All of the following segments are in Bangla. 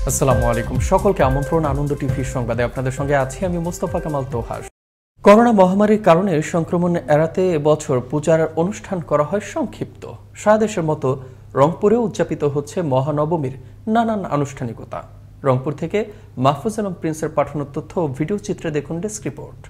আসসালামু আলাইকুম, সকলকে আমন্ত্রণ আনন্দ টিভির সংবাদে। আপনাদের সঙ্গে আছি আমি মোস্তফা কামাল তোহার। করোনা মহামারীর কারণে সংক্রমণ এড়াতে এবছর পূজার অনুষ্ঠান করা হয় সংক্ষিপ্ত। সারা দেশের মতো রংপুরেও উদযাপিত হচ্ছে মহানবমীর নানান আনুষ্ঠানিকতা। রংপুর থেকে মাহফুজ আলম প্রিন্সের পাঠানো তথ্য ও ভিডিও চিত্রে দেখুন ডেস্ক রিপোর্ট।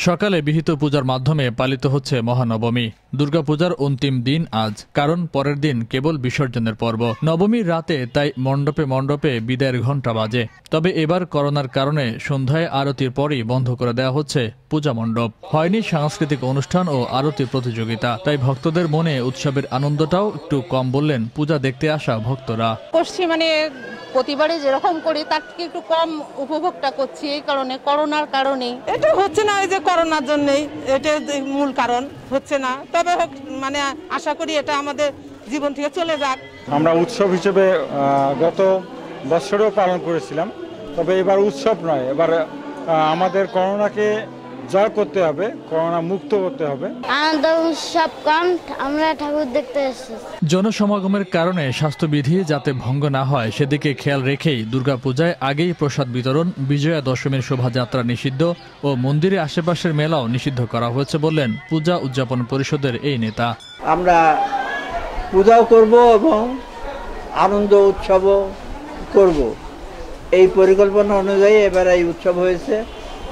সকালে বিহিত পূজার মাধ্যমে পালিত হচ্ছে মহানবমী। দুর্গাপূজার অন্তিম দিন আজ, কারণ পরের দিন কেবল বিসর্জনের পর্ব। নবমীর রাতে তাই মণ্ডপে মণ্ডপে বিদায়ের ঘণ্টা বাজে। তবে এবার করোনার কারণে সন্ধ্যায় আরতির পরই বন্ধ করে দেওয়া হচ্ছে পূজা মণ্ডপ। হয়নি সাংস্কৃতিক অনুষ্ঠান ও আরতি প্রতিযোগিতা, তাই ভক্তদের মনে উৎসবের আনন্দটাও একটু কম বললেন পূজা দেখতে আসা ভক্তরা। প্রতিবারে যেরকম করি তার থেকে একটু কম উপভোগটা করছি, এই কারণে করোনার কারণে। এটা হচ্ছে না, এই যে করোনার জন্যই এটা মূল কারণ হচ্ছে না। তবে মানে আশা করি এটা আমাদের জীবন থেকে চলে যাক। আমরা উৎসব হিসেবে গত বছরেও পালন করেছিলাম, তবে এবার উৎসব নয়, এবার আমাদের করোনাকে জয় করতে হবে, করোনা মুক্ত করতে হবে। আনন্দ উৎসব কম, আমরা ঠাকুর দেখতে এসেছি। জনসমাগমের কারণে স্বাস্থ্যবিধি যাতে ভঙ্গ না হয় সেদিকে খেয়াল রেখেই দুর্গাপূজায় আগেই প্রসাদ বিতরণ, বিজয়া দশমীর শোভাযাত্রা নিষিদ্ধ ও মন্দিরে আশেপাশের মেলাও নিষিদ্ধ করা হয়েছে বললেন পূজা উদযাপন পরিষদের এই নেতা। আমরা পূজাও করব এবং আনন্দ উৎসবও করব, এই পরিকল্পনা অনুযায়ী এবার এই উৎসব হয়েছে।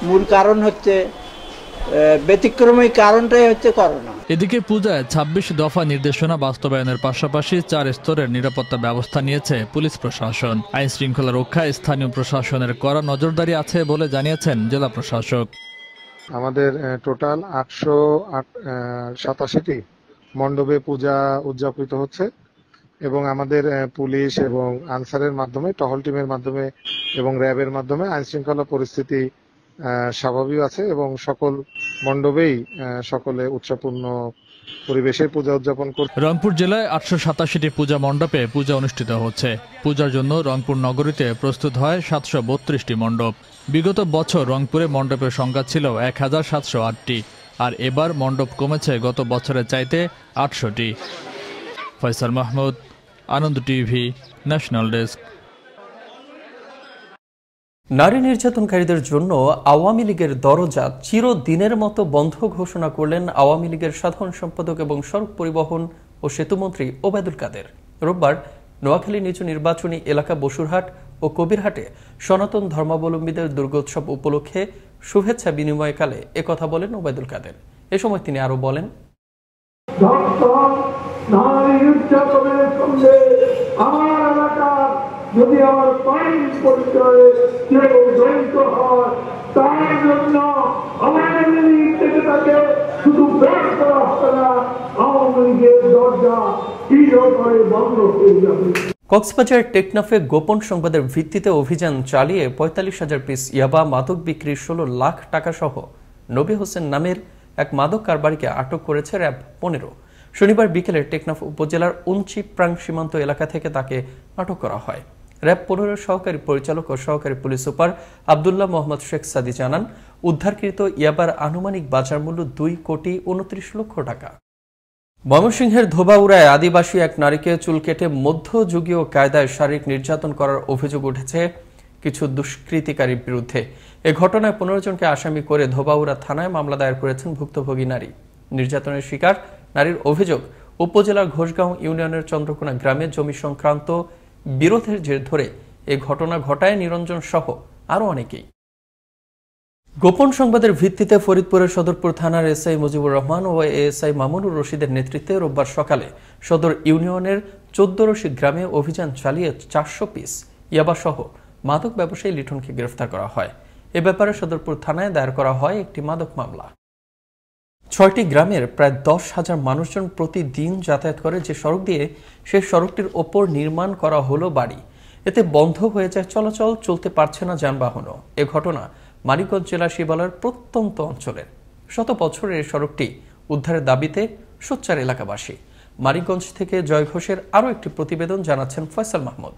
মূল কারণ হচ্ছে ব্যতিক্রমী কারণটাই হচ্ছে করোনা। এদিকে পূজায় ২৬ দফা নির্দেশনা বাস্তবায়নের পাশাপাশি ৪ স্তরের নিরাপত্তা ব্যবস্থা নিয়েছে পুলিশ প্রশাসন। আইন শৃঙ্খলা রক্ষায় স্থানীয় প্রশাসনের কড়া নজরদারি আছে বলে জানিয়েছেন জেলা প্রশাসক। আমাদের টোটাল ৮৮৭টি মণ্ডপে পূজা উদযাপিত হচ্ছে এবং আমাদের পুলিশ এবং আনসারের মাধ্যমে, টহল টিমের মাধ্যমে এবং র্যাবের মাধ্যমে আইন শৃঙ্খলা পরিস্থিতি স্বাভাবিক আছে এবং সকল মণ্ডপেই সকলে উৎসবপূর্ণ পরিবেশে পূজা উদযাপন করছে। রংপুর জেলায় ৮৮৭টি পূজা মণ্ডপে পূজা অনুষ্ঠিত হচ্ছে। পূজার জন্য রংপুর নগরীতে প্রস্তুত হয় ৭৩২টি মণ্ডপ। বিগত বছর রংপুরে মণ্ডপের সংখ্যা ছিল ১,৭০৮টি, আর এবার মণ্ডপ কমেছে গত বছরের চাইতে ৮০০টি। ফয়সাল মাহমুদ, আনন্দ টিভি, ন্যাশনাল ডেস্ক। নারী নির্যাতনকারীদের জন্য আওয়ামী লীগের দরজা চিরদিনের মতো বন্ধ ঘোষণা করলেন আওয়ামী লীগের সাধারণ সম্পাদক এবং সড়ক পরিবহন ও সেতুমন্ত্রী ওবায়দুল কাদের। রোববার নোয়াখালী নিচু নির্বাচনী এলাকা বসুরহাট ও কবিরহাটে সনাতন ধর্মাবলম্বীদের দুর্গোৎসব উপলক্ষে শুভেচ্ছা বিনিময়কালে একথা বলেন ওবায়দুল কাদের। এ সময় তিনি আরো বলেন, আমার এলাকার যদি আমার পানির পরিচয়ে কেউ জড়িত হয় তার জন্য আওয়ামী লীগ থেকে তাকে শুধু বের করা হবে না, আওয়ামী লীগের দরজা চিরতরে বন্ধ হয়ে যাবে। কক্সবাজার টেকনাফে গোপন সংবাদের ভিত্তিতে অভিযান চালিয়ে ৪৫,০০০ পিস ইয়াবা মাদক বিক্রির ১৬ লাখ টাকা সহ নবী হোসেন নামের এক মাদক কারবারিকে আটক করেছে র্যাব ১৫। শনিবার বিকেলে টেকনাফ উপজেলার উঞ্চি প্রাং সীমান্ত এলাকা থেকে তাকে আটক করা হয়। র্যাব ১৫ সহকারী পরিচালক ও সহকারী পুলিশ সুপার আবদুল্লাহ মোহাম্মদ শেখ সাদি জানান, উদ্ধারকৃত ইয়াবার আনুমানিক বাজার মূল্য ২,২৯,০০,০০০ টাকা। ময়মনসিংহের ধোবাউড়ায় আদিবাসী এক নারীকে চুল কেটে মধ্যযুগীয় কায়দায় শারীরিক নির্যাতন করার অভিযোগ উঠেছে কিছু দুষ্কৃতিকারীর বিরুদ্ধে। এ ঘটনায় ১৫ জনকে আসামি করে ধোবাউড়া থানায় মামলা দায়ের করেছেন ভুক্তভোগী নারী। নির্যাতনের শিকার নারীর অভিযোগ, উপজেলার ঘোষগাঁও ইউনিয়নের চন্দ্রকোনা গ্রামে জমি সংক্রান্ত বিরোধের জের ধরে এ ঘটনা ঘটায় নিরঞ্জন সহ আরো অনেকেই। গোপন সংবাদের ভিত্তিতে ফরিদপুরের সদরপুর থানার এসআই মুজিবুর রহমান ও এএসআই মামুনুর রশিদের নেতৃত্বে রোববার সকালে সদর ইউনিয়নের ১৪রশি গ্রামে অভিযান চালিয়ে ৪০০ পিস ইয়াবা সহ মাদক ব্যবসায়ী লিটনকে গ্রেফতার করা হয়। এ ব্যাপারে সদরপুর থানায় দায়ের করা হয় একটি মাদক মামলা। ৬টি গ্রামের প্রায় ১০,০০০ মানুষজন প্রতিদিন যাতায়াত করে যে সড়ক দিয়ে, সেই সড়কটির ওপর নির্মাণ করা হলো বাড়ি। এতে বন্ধ হয়ে যায় চলাচল, চলতে পারছে না যানবাহনও। এ ঘটনা মানিকগঞ্জ জেলা শিবালয়ের প্রত্যন্ত অঞ্চলের। শত বছরের সড়কটি উদ্ধারের দাবিতে সোচ্চার এলাকাবাসী। মানিকগঞ্জ থেকে জয় ঘোষের আরও একটি প্রতিবেদন জানাচ্ছেন ফয়সাল মাহমুদ।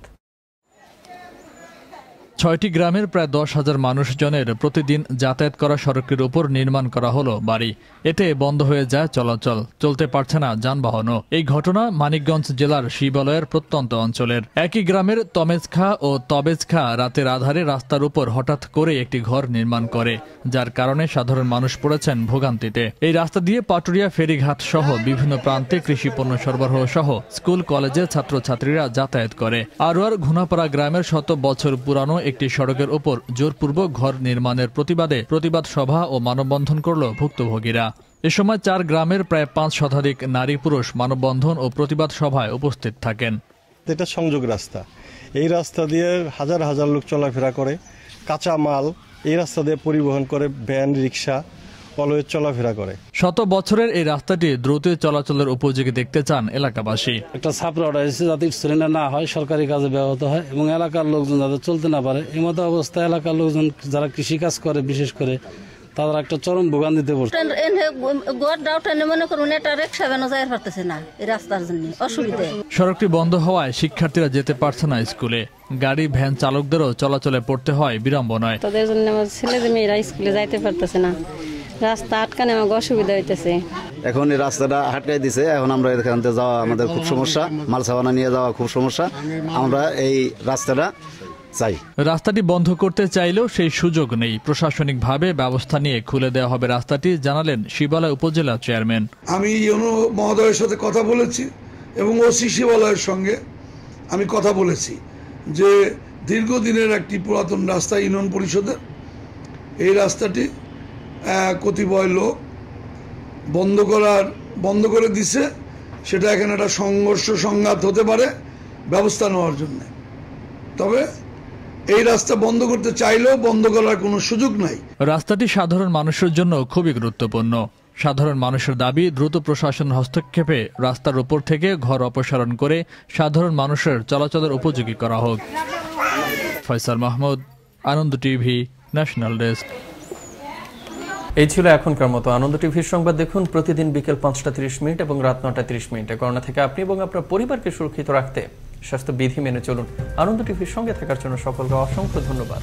6টি গ্রামের প্রায় 10,000 মানুষজনের প্রতিদিন যাতায়াত করা সড়কের উপর নির্মাণ করা হলো বাড়ি। এতে বন্ধ হয়ে যায় চলাচল, চলতে পারছে না যানবাহনও। এই ঘটনা মানিকগঞ্জ জেলার শিবালয়ের প্রত্যন্ত অঞ্চলের। একই গ্রামের তমেজখা ও তবেজখা রাতের আধারে রাস্তার উপর হঠাৎ করে একটি ঘর নির্মাণ করে, যার কারণে সাধারণ মানুষ পড়েছেন ভোগান্তিতে। এই রাস্তা দিয়ে পাটুরিয়া ফেরিঘাট সহ বিভিন্ন প্রান্তে কৃষি পণ্য সরবরাহ সহ স্কুল কলেজের ছাত্রছাত্রীরা যাতায়াত করে। আরোয়ার ঘুনাপাড়া গ্রামের 100 বছর পুরানো একটি সড়কের উপর জোরপূর্বক ঘর নির্মাণের প্রতিবাদে প্রতিবাদ সভা ও মানববন্ধন করল ভুক্তভোগীরা। এ সময় 4 গ্রামের প্রায় 5 শতাধিক নারী পুরুষ মানববন্ধন ও প্রতিবাদ সভায় উপস্থিত থাকেন। এটা সংযোগ রাস্তা, এই রাস্তা দিয়ে হাজার হাজার লোক চলাফেরা করে, কাঁচা মাল এই রাস্তা দিয়ে পরিবহন করে, ভ্যান রিক্সা অলওয়েজ চলাফেরা করে। 100 বছরের এই রাস্তাটি দ্রুত চলাচলের উপযোগী দেখতে চান এলাকাবাসী। একটা ছাপড়া উঠাইছে যাতে স্টুডেন্টরা না হয়, সরকারি কাজে ব্যবহৃত হয় এবং এলাকার লোকজন যাতে চলতে না পারে। এই মতো অবস্থায় এলাকার লোকজন যারা কৃষি কাজ করে বিশেষ করে তারা একটা চরম ভোগান্তিতে পড়ছে। সড়কটি বন্ধ হওয়ায় শিক্ষার্থীরা যেতে পারছে না স্কুলে, গাড়ি ভ্যান চালকদেরও চলাচলে পড়তে হয় বিড়ম্বনায়। তাদের জন্য আমার ছেলে মেয়েরা স্কুলে যাইতে পারতেছে না, রাস্তা আটকানে আমার অসুবিধা হইতেছে। এখন এই রাস্তাটা আটকাই দিছে, এখন আমরা এখান থেকে যাওয়া আমাদের খুব সমস্যা, মাল সাবানা নিয়ে যাওয়া খুব সমস্যা। আমরা এই রাস্তাটা চাই। রাস্তাটি বন্ধ করতে চাইলেও সেই সুযোগ নেই। প্রশাসনিকভাবে ব্যবস্থা নিয়ে খুলে দেওয়া হবে রাস্তাটি, জানালেন শিবালয় উপজেলা চেয়ারম্যান। আমি ইউনো মহোদয়ের সাথে কথা বলেছি এবং ওসি শিবালয়ের সঙ্গে আমি কথা বলেছি যে দীর্ঘদিনের একটি পুরাতন রাস্তা ইউনিয়ন পরিষদের, এই রাস্তাটি কতিপয় লোক বন্ধ করে দিছে। সেটা এখানে একটা সংঘর্ষ সংঘাত হতে পারে, ব্যবস্থা নেওয়ার জন্য। তবে এই রাস্তা বন্ধ করতে চাইলেও বন্ধ করার কোনো সুযোগ নাই। রাস্তাটি সাধারণ মানুষের জন্য খুবই গুরুত্বপূর্ণ। সাধারণ মানুষের দাবি দ্রুত প্রশাসন হস্তক্ষেপে রাস্তার উপর থেকে ঘর অপসারণ করে সাধারণ মানুষের চলাচলের উপযোগী করা হোক। ফয়সাল মাহমুদ, আনন্দ টিভি, ন্যাশনাল ডেস্ক। এই ছিল এখনকার মতো আনন্দ টিভির সংবাদ। দেখুন প্রতিদিন বিকেল 5:30 এবং রাত 9:30। করোনা থেকে আপনি এবং আপনার পরিবারকে সুরক্ষিত রাখতে স্বাস্থ্যবিধি মেনে চলুন। আনন্দ টিভির সঙ্গে থাকার জন্য সকলকে অসংখ্য ধন্যবাদ।